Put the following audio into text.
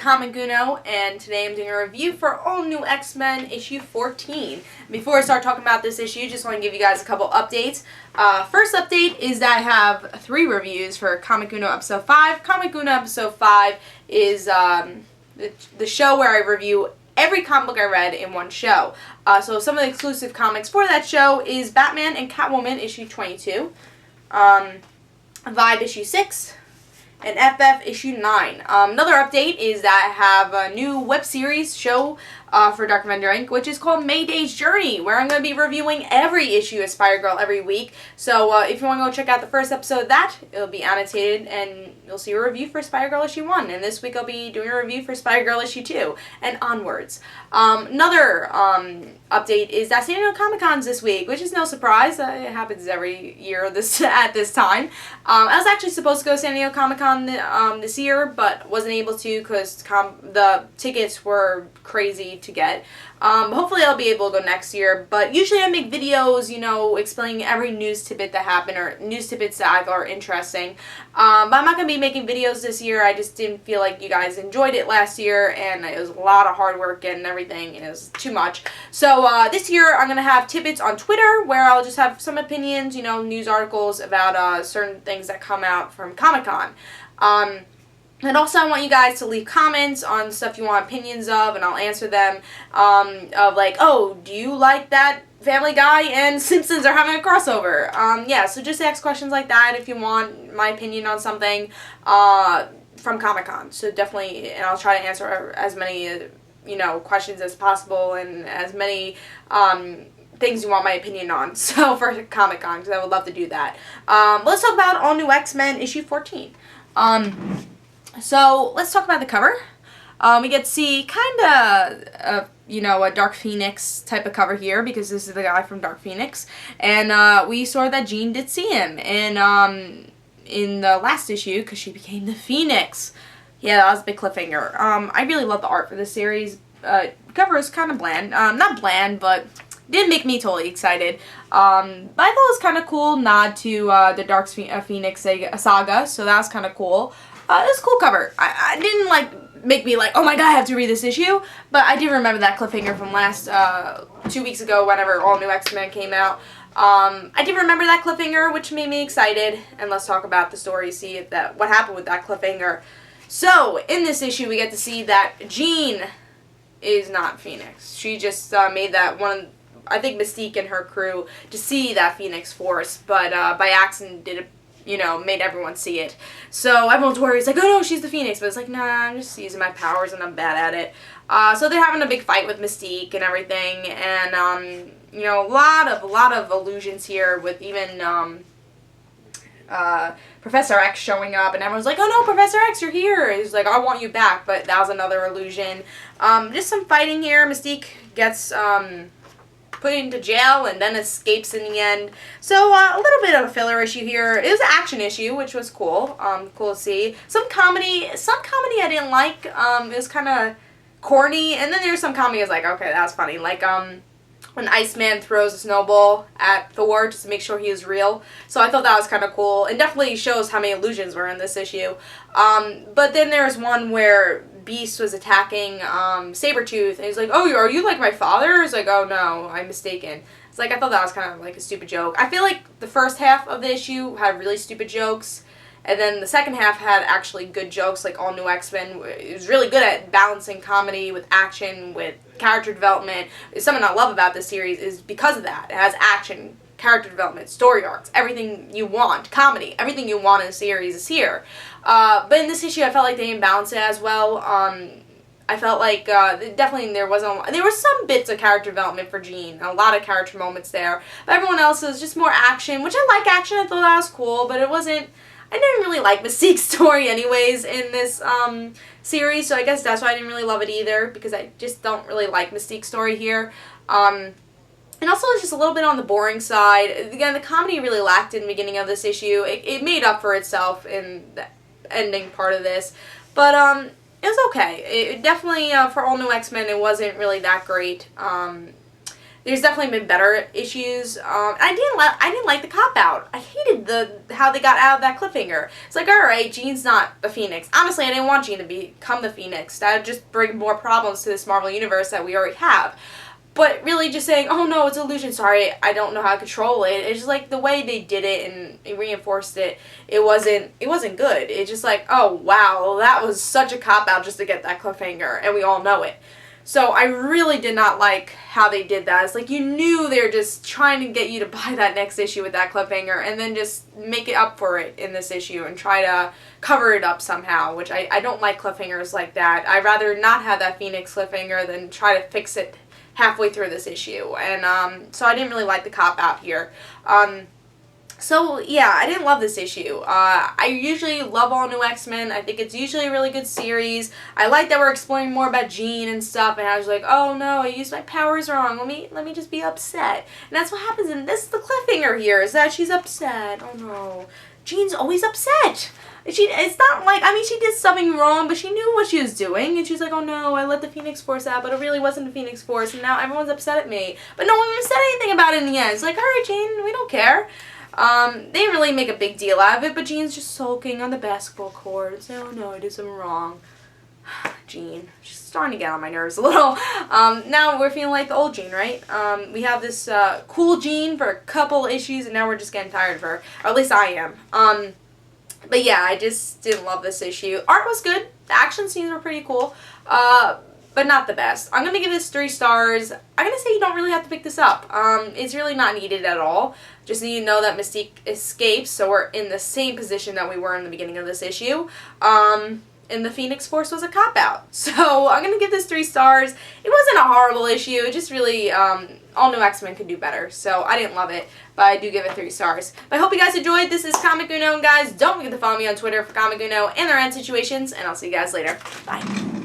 DarkAvengerINC, and today I'm doing a review for All New X-Men issue 14. Before I start talking about this issue, just want to give you guys a couple updates. First update is that I have 3 reviews for Comic Uno episode 5. Comic Uno episode 5 is the show where I review every comic book I read in one show. So some of the exclusive comics for that show is Batman and Catwoman issue 22, Vibe issue 6, and FF issue 9. Another update is that I have a new web series show for DarkAvengerINC, which is called Mayday's Journey, where I'm going to be reviewing every issue of Spider-Girl every week. So if you want to go check out the first episode of that, it'll be annotated, and you'll see a review for Spider-Girl issue 1. And this week I'll be doing a review for Spider-Girl issue 2, and onwards. Another update is that San Diego Comic-Con's this week, which is no surprise. It happens every year at this time. I was actually supposed to go to San Diego Comic-Con this year, but wasn't able to because the tickets were crazy to get. Hopefully I'll be able to go next year, but usually I make videos, you know, explaining every news tidbit that happened or news tidbits that I thought are interesting. But I'm not going to be making videos this year. I just didn't feel like you guys enjoyed it last year, and it was a lot of hard work and everything. It was too much. So this year I'm going to have tidbits on Twitter where I'll just have some opinions, you know, news articles about certain things that come out from Comic-Con. And also I want you guys to leave comments on stuff you want opinions of, and I'll answer them, of like, oh, do you like that Family Guy and Simpsons are having a crossover? Yeah, so just ask questions like that if you want my opinion on something from Comic-Con. So definitely, and I'll try to answer as many, you know, questions as possible, and as many things you want my opinion on, so for Comic-Con, because I would love to do that. Let's talk about All New X-Men issue 14. So let's talk about the cover. We get to see kind of, you know, a Dark Phoenix type of cover here, because this is the guy from Dark Phoenix, and we saw that Jean did see him in the last issue, because she became the Phoenix. Yeah, that was a big cliffhanger. I really love the art for this series. Cover is kind of bland. Not bland, but didn't make me totally excited. But I thought it was kind of cool nod to the Dark Phoenix saga, so that was kind of cool. It was a cool cover. I didn't make me like, oh my god, I have to read this issue, but I do remember that cliffhanger from last 2 weeks ago, whenever All New X-Men came out. I did remember that cliffhanger, which made me excited, and let's talk about the story, see if what happened with that cliffhanger. So in this issue, we get to see that Jean is not Phoenix. She just made that one. I think Mystique and her crew to see that Phoenix Force, but by accident did it, you know, made everyone see it. So everyone's worried. It's like, oh no, she's the Phoenix. But it's like, nah, I'm just using my powers and I'm bad at it. So they're having a big fight with Mystique and everything. And, you know, a lot of allusions here with even Professor X showing up. And everyone's like, oh no, Professor X, you're here. He's like, I want you back. But that was another illusion. Just some fighting here. Mystique gets put into jail and then escapes in the end. So a little bit of a filler issue here. It was an action issue, which was cool. Cool to see. Some comedy I didn't like. It was kind of corny, and then there's some comedy I was like, okay, that's funny. Like when Iceman throws a snowball at Thor just to make sure he was real. So I thought that was kind of cool, and definitely shows how many illusions were in this issue. But then there's one where Beast was attacking Sabretooth, and he's like, oh, are you like my father? He's like, oh no, I'm mistaken. It's like, I thought that was kind of like a stupid joke. I feel like the first half of the issue had really stupid jokes, and then the second half had actually good jokes, like All New X-Men. It was really good at balancing comedy with action, with character development. Something I love about this series is because of that. It has action, character development, story arcs, everything you want, comedy, everything you want in a series is here. But in this issue, I felt like they didn't balance it as well. I felt like definitely there were some bits of character development for Jean, a lot of character moments there. But everyone else was just more action, which I like action. I thought that was cool, but it wasn't. I didn't really like Mystique's story anyways in this series, so I guess that's why I didn't really love it either, because I just don't really like Mystique's story here. And also it's just a little bit on the boring side. Again, the comedy really lacked in the beginning of this issue. It made up for itself in the ending part of this, but it was okay. It definitely, for All New X-Men, it wasn't really that great. There's definitely been better issues. I didn't like the cop out. I hated how they got out of that cliffhanger. It's like, all right, Jean's not the Phoenix. Honestly, I didn't want Jean to become the Phoenix. That would just bring more problems to this Marvel universe that we already have. But really just saying, oh no, it's an illusion, sorry, I don't know how to control it. It's just like the way they did it and it reinforced it, it wasn't good. It's just like, oh wow, that was such a cop-out just to get that cliffhanger, and we all know it. So I really did not like how they did that. It's like you knew they were just trying to get you to buy that next issue with that cliffhanger and then just make it up for it in this issue and try to cover it up somehow, which I don't like cliffhangers like that. I'd rather not have that Phoenix cliffhanger than try to fix it halfway through this issue. And so I didn't really like the cop-out here. So, yeah, I didn't love this issue. I usually love All New X-Men. I think it's usually a really good series. I like that we're exploring more about Jean and stuff, and I was like, oh no, I used my powers wrong. Let me just be upset. And that's what happens, and this is the cliffhanger here, is that she's upset. Oh no. Jean's always upset. It's not like, I mean, she did something wrong, but she knew what she was doing, and she's like, oh no, I let the Phoenix Force out, but it really wasn't the Phoenix Force, and now everyone's upset at me. But no one even said anything about it in the end. It's like, alright, Jean, we don't care. They didn't really make a big deal out of it, but Jean's just sulking on the basketball court, saying, oh no, I did something wrong. Jean, she's starting to get on my nerves a little. Now we're feeling like the old Jean, right? We have this cool Jean for a couple issues, and now we're just getting tired of her. Or at least I am. But yeah, I just didn't love this issue. Art was good. The action scenes were pretty cool. But not the best. I'm going to give this 3 stars. I'm going to say you don't really have to pick this up. It's really not needed at all. Just so you know that Mystique escapes, so we're in the same position that we were in the beginning of this issue. And the Phoenix Force was a cop-out. So I'm going to give this 3 stars. It wasn't a horrible issue. It just really, All New X-Men could do better. So I didn't love it, but I do give it 3 stars. But I hope you guys enjoyed. This is Comic Uno, and guys, don't forget to follow me on Twitter for Comic Uno and their end situations, and I'll see you guys later. Bye.